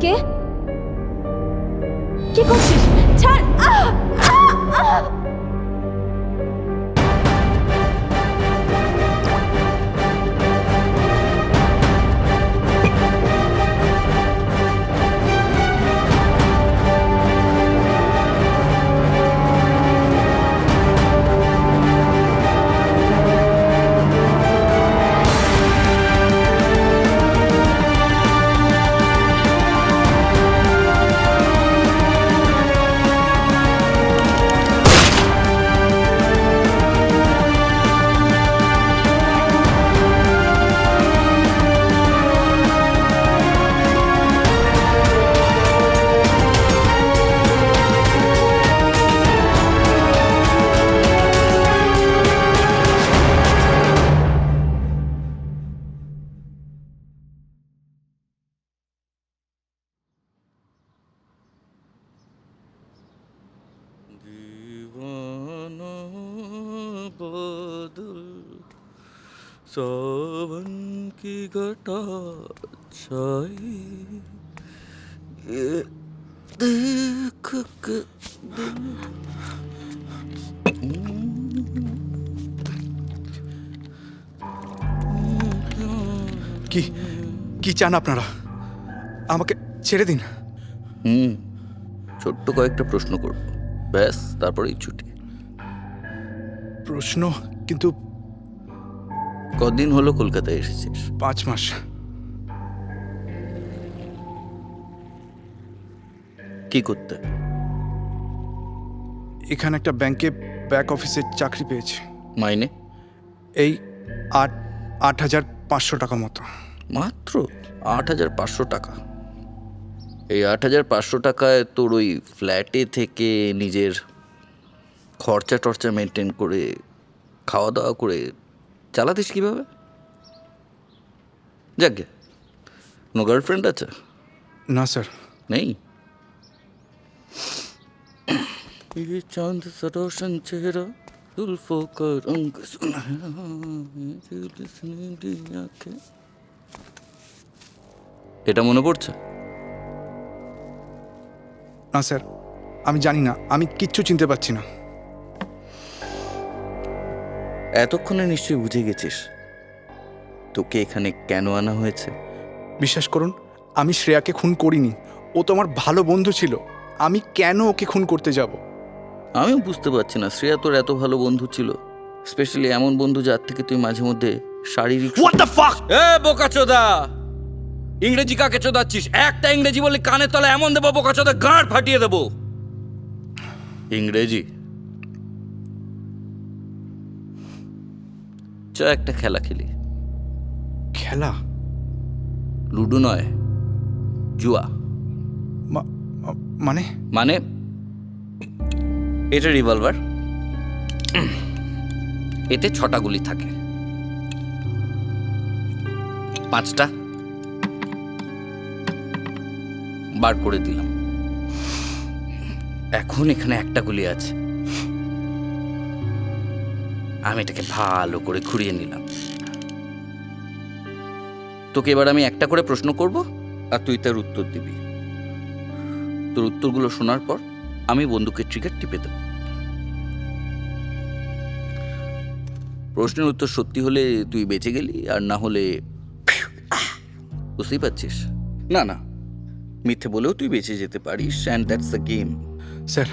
কে? কি করছিস? ছাড়! दीवाना बादल सावन की घटा छाई ये देख के दिल কি কি চান আপনারা? আমাকে ছেড়ে দিন। ছোট্ট কয়েকটা প্রশ্ন করব, ব্যাস, তারপরেই ছুটি। প্রশ্ন? কিন্তু কদিন হলো কলকাতায় এসেছিস? 5 মাস। কি করতে? এখানে একটা ব্যাংকে ব্যাক অফিসে চাকরি পেয়েছি। মাইনে? এই 8,500 টাকা মতো। মাত্র 8,500 টাকা? এই 8,500 টাকায় তোর ওই ফ্ল্যাটে থেকে নিজের খরচা টর্চা মেনটেন করে খাওয়া দাওয়া করে চালাতিস কীভাবে? যাকে কোনো গার্লফ্রেন্ড আছে? না স্যার। নেই? ये चांद सा रोशन चेहरा जुल्फों का रंग सुनहरा आंखें। এটা মনে পড়ছে? না স্যার, আমি জানি না, আমি কিচ্ছু চিনতে পারছি না। এতক্ষণে নিশ্চয়ই বুঝে গেছিস তোকে এখানে কেন আনা হয়েছে। বিশ্বাস করুন, আমি শ্রেয়াকে খুন করিনি। ও তো আমার ভালো বন্ধু ছিল। আমি কেন ওকে খুন করতে যাব? আমিও বুঝতে পারছি না, শ্রেয়া তোর এত ভালো বন্ধু ছিল, স্পেশালি এমন বন্ধু যার থেকে তুই মাঝে মধ্যে শারীরিক। What the fuck? এ বোকাচোদা, ইংরেজি কাকে চোদাচ্ছিস? একটা ইংরেজি বলে কানে তলা এমন দেবো বোকাচোদা, গাঁড় ফাটিয়ে দেবো। ইংরেজি? চ একটা খেলা খেলি। খেলা? লুডো নয়, জুয়া। মানে? মানে এটা রিভলভার, এতে 6টা গুলি থাকে, 5টা বার করে দিলাম। এখন এখানে একটা গুলি আছে, আমি এটাকে ভালো করে ঘুরিয়ে নিলাম। তোকে এবার আমি একটা করে প্রশ্ন করব আর তুই তার উত্তর দিবি। তোর উত্তরগুলো শোনার পর আমি বন্দুকের ট্রিগার টিপে দেব। প্রশ্নের উত্তর সত্যি হলে তুই বেঁচে গেলি, আর না হলে বুঝতেই পারছিস। না না, মিথ্যে বলেও তুই বেঁচে যেতে পারিস, and that's the game. Sir,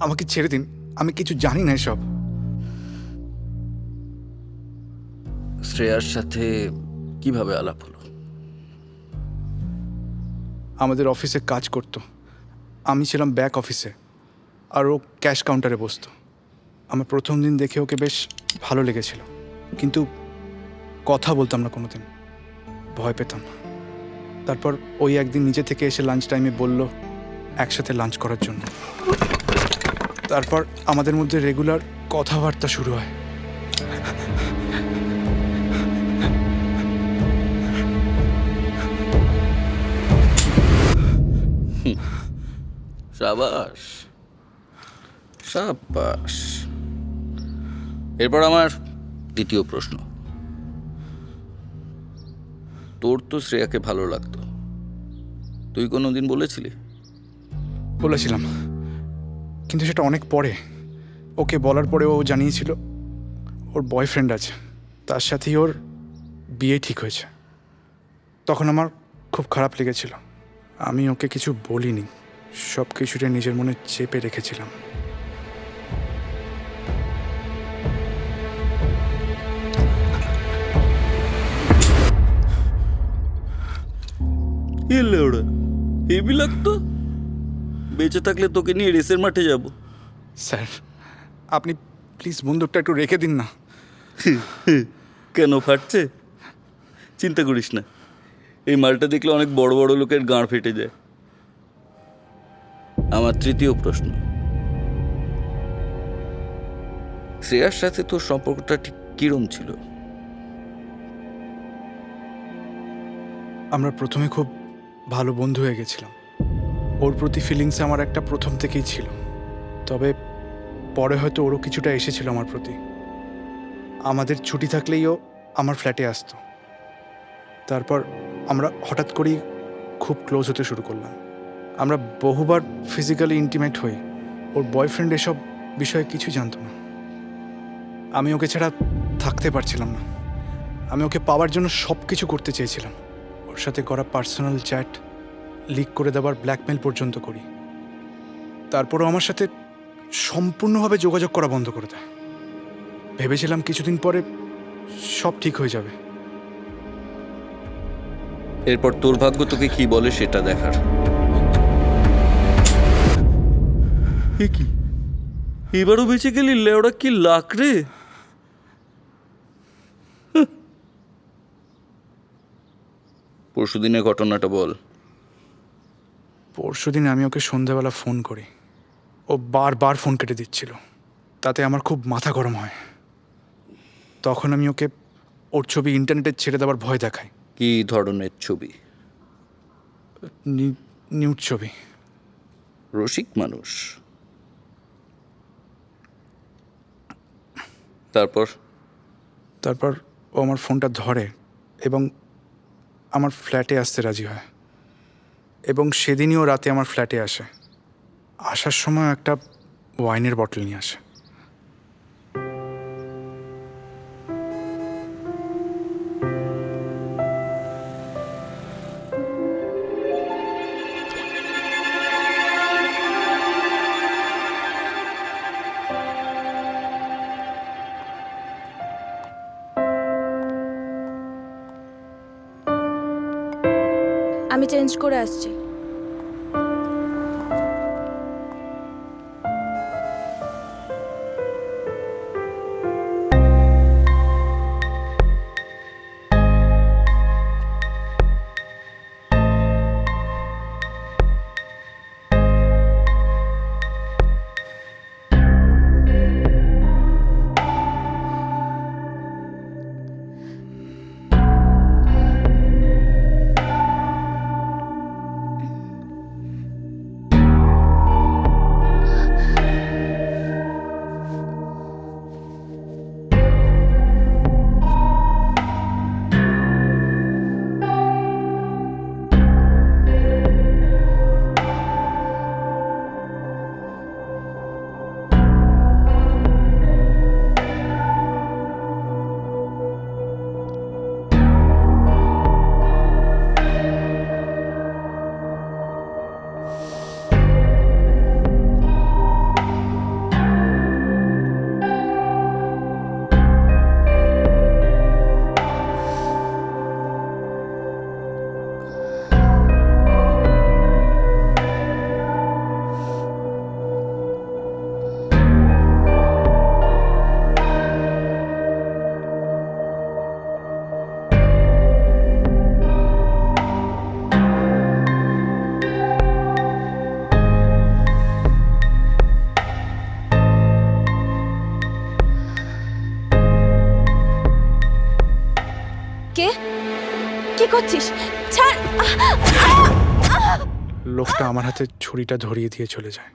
আমাকে ছেড়ে দিন, আমি কিছু জানি না এসব। শ্রেয়ার সাথে কিভাবে আলাপ হলো? আমাদের অফিসে কাজ করতো, আমি ছিলাম ব্যাক অফিসে, আর ও ক্যাশ কাউন্টারে বসতো। আমার প্রথম দিন দেখে ওকে বেশ ভালো লেগেছিল, কিন্তু কথা বলতাম না কোনোদিন, ভয় পেতাম। তারপর ওই একদিন নিজে থেকে এসে লাঞ্চ টাইমে বলল একসাথে লাঞ্চ করার জন্য। তারপর আমাদের মধ্যে রেগুলার কথাবার্তা শুরু হয়। সাবাস সাবাস। এরপর আমার দ্বিতীয় প্রশ্ন, তোর তো শ্রেয়াকে ভালো লাগতো, তুই কোনো দিন বলেছিলি? বলেছিলাম, কিন্তু সেটা অনেক পরে। ওকে বলার পরে ও জানিয়েছিল ওর বয়ফ্রেন্ড আছে, তার সাথেই ওর বিয়ে ঠিক হয়েছে। তখন আমার খুব খারাপ লেগেছিল। আমি ওকে কিছু বলিনি, সব কিছুটা নিজের মনে চেপে রেখেছিলাম। এলে ওরা হেভি লাগতো। বেঁচে থাকলে তোকে নিয়ে রেসের মাঠে যাব। স্যার, আপনি প্লিজ বন্দুকটা একটু রেখে দিন না। কেন ফাটছে? চিন্তা করিস না, এই মালটা দেখলে অনেক বড় বড় লোকের গাঁড় ফেটে যায়। আমার তৃতীয় প্রশ্ন, শ্রেয়ার সাথে তোর সম্পর্কটা ঠিক কিরম ছিল? আমরা প্রথমে খুব ভালো বন্ধু হয়ে গেছিলাম। ওর প্রতি ফিলিংস আমার একটা প্রথম থেকেই ছিল, তবে পরে হয়তো ওরও কিছুটা এসেছিল আমার প্রতি। আমাদের ছুটি থাকলেই ও আমার ফ্ল্যাটে আসতো। তারপর আমরা হঠাৎ করেই খুব ক্লোজ হতে শুরু করলাম। আমরা বহুবার ফিজিক্যালি ইন্টিমেট হই। ওর বয়ফ্রেন্ড এসব বিষয়ে কিছু জানতো না। আমি ওকে ছাড়া থাকতে পারছিলাম না। আমি ওকে পাওয়ার জন্য সব কিছু করতে চেয়েছিলাম। ওর সাথে করা পার্সোনাল চ্যাট লিক করে দেওয়ার ব্ল্যাকমেল পর্যন্ত করি। তারপরও আমার সাথে সম্পূর্ণভাবে যোগাযোগ করা বন্ধ করে দেয়। ভেবেছিলাম কিছুদিন পরে সব ঠিক হয়ে যাবে। এরপর তোর ভাগ্য তোকে কি বলে সেটা দেখার। এ কি, এবারও বেঁচে গেলি? লেওড়া কি লাক রে! পরশুদিনের ঘটনাটা বল। পরশুদিন আমি ওকে সন্ধ্যাবেলা ফোন করি। ও বারবার ফোন কেটে দিচ্ছিল, তাতে আমার খুব মাথা গরম হয়। তখন আমি ওকে ওর ছবি ইন্টারনেটে ছেড়ে দেওয়ার ভয় দেখাই। কি ধরনের ছবি? নিউড ছবি। রসিক মানুষ। তারপর? তারপর ও আমার ফোনটা ধরে এবং আমার ফ্ল্যাটে আসতে রাজি হয়। এবং সেদিনই ও রাতে আমার ফ্ল্যাটে আসে। আসার সময় একটা ওয়াইনের বটল নিয়ে আসে। আমি চেঞ্জ করে আসছি। কে কি করছিস? ছাড়! লোকটা আমার হাতে ছুরিটা ধরিয়ে দিয়ে চলে যায়।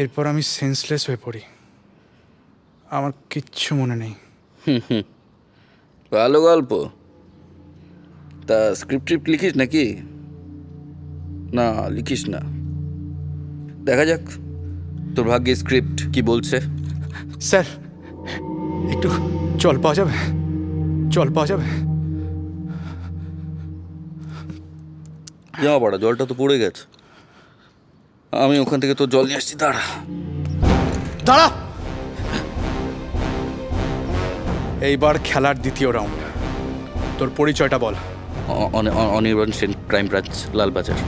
এরপর আমি সেন্সলেস হয়ে পড়ি। আমার কিচ্ছু মনে নেই। ভালো গল্প। তা স্ক্রিপ্ট লিখিস নাকি? না লিখিস না, দেখা যাক তোর ভাগ্যে স্ক্রিপ্ট কি বলছে। স্যার একটু জল পাওয়া যাবে? জল পাওয়া যাবে? যা বাড়া, জলটা তো পড়ে গেছে, আমি ওখান থেকে তোর জল নিয়ে আসছি, দাঁড়া। দাঁড়া! এইবার খেলার দ্বিতীয় রাউন্ড। তোর পরিচয়টা বল। Anirban Sen, crime branch, Lalbazar.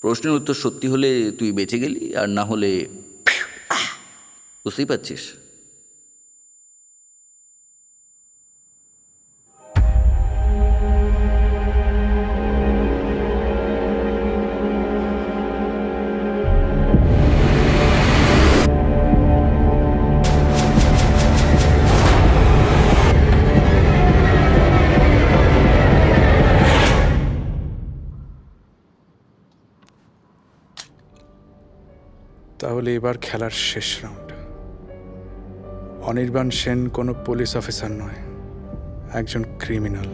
প্রশ্নের উত্তর সত্যি হলে তুই বেঁচে গেলি, আর না হলে বুঝতেই পারছিস। তাহলে এবার খেলার শেষ রাউন্ড। অনির্বাণ সেন কোনো পুলিশ অফিসার নয়, একজন ক্রিমিনাল।